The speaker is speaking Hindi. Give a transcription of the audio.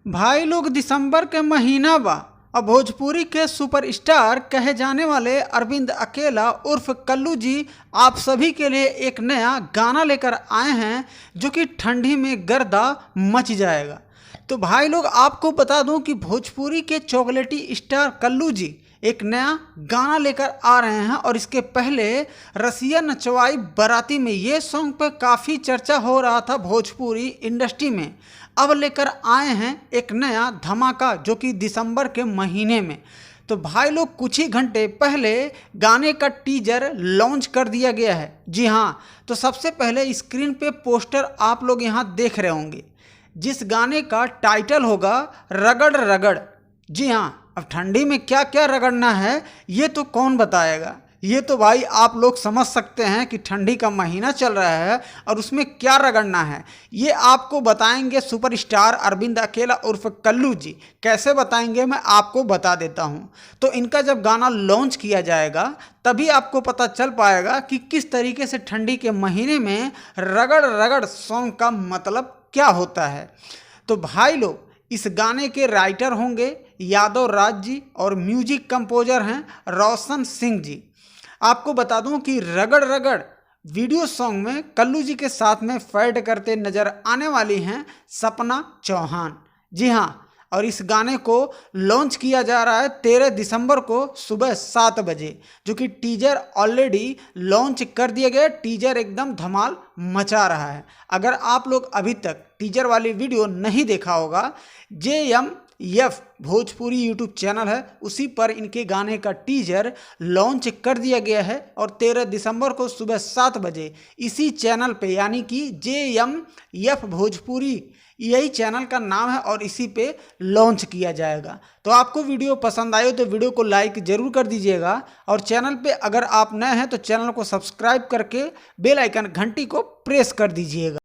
भाई लोग दिसंबर के महीना बा और भोजपुरी के सुपरस्टार कहे जाने वाले अरविंद अकेला उर्फ कल्लू जी आप सभी के लिए एक नया गाना लेकर आए हैं जो कि ठंडी में गर्दा मच जाएगा। तो भाई लोग आपको बता दूं कि भोजपुरी के चॉकलेटी स्टार कल्लू जी एक नया गाना लेकर आ रहे हैं और इसके पहले रसिया नचवाई बाराती में ये सॉन्ग पे काफ़ी चर्चा हो रहा था भोजपुरी इंडस्ट्री में। अब लेकर आए हैं एक नया धमाका जो कि दिसंबर के महीने में। तो भाई लोग कुछ ही घंटे पहले गाने का टीजर लॉन्च कर दिया गया है। जी हाँ, तो सबसे पहले स्क्रीन पे पोस्टर आप लोग यहाँ देख रहे होंगे जिस गाने का टाइटल होगा रगड़ रगड़। जी हाँ, अब ठंडी में क्या क्या रगड़ना है ये तो कौन बताएगा। ये तो भाई आप लोग समझ सकते हैं कि ठंडी का महीना चल रहा है और उसमें क्या रगड़ना है ये आपको बताएंगे सुपरस्टार अरविंद अकेला उर्फ कल्लू जी। कैसे बताएंगे मैं आपको बता देता हूँ। तो इनका जब गाना लॉन्च किया जाएगा तभी आपको पता चल पाएगा कि किस तरीके से ठंडी के महीने में रगड़ रगड़ सॉन्ग का मतलब क्या होता है। तो भाई लोग इस गाने के राइटर होंगे यादव राज जी और म्यूजिक कंपोजर हैं रोशन सिंह जी। आपको बता दूं कि रगड़ रगड़ वीडियो सॉन्ग में कल्लू जी के साथ में फैड करते नजर आने वाली हैं सपना चौहान। जी हाँ, और इस गाने को लॉन्च किया जा रहा है 13 दिसंबर को सुबह 7 बजे, जो कि टीजर ऑलरेडी लॉन्च कर दिया गया। टीजर एकदम धमाल मचा रहा है। अगर आप लोग अभी तक टीजर वाली वीडियो नहीं देखा होगा, JMF भोजपुरी यूट्यूब चैनल है, उसी पर इनके गाने का टीजर लॉन्च कर दिया गया है और 13 दिसंबर को सुबह 7 बजे इसी चैनल पे, यानी कि JMF भोजपुरी यही चैनल का नाम है और इसी पे लॉन्च किया जाएगा। तो आपको वीडियो पसंद आई हो तो वीडियो को लाइक जरूर कर दीजिएगा और चैनल पे अगर आप नए हैं तो चैनल को सब्सक्राइब करके बेल आइकन घंटी को प्रेस कर दीजिएगा।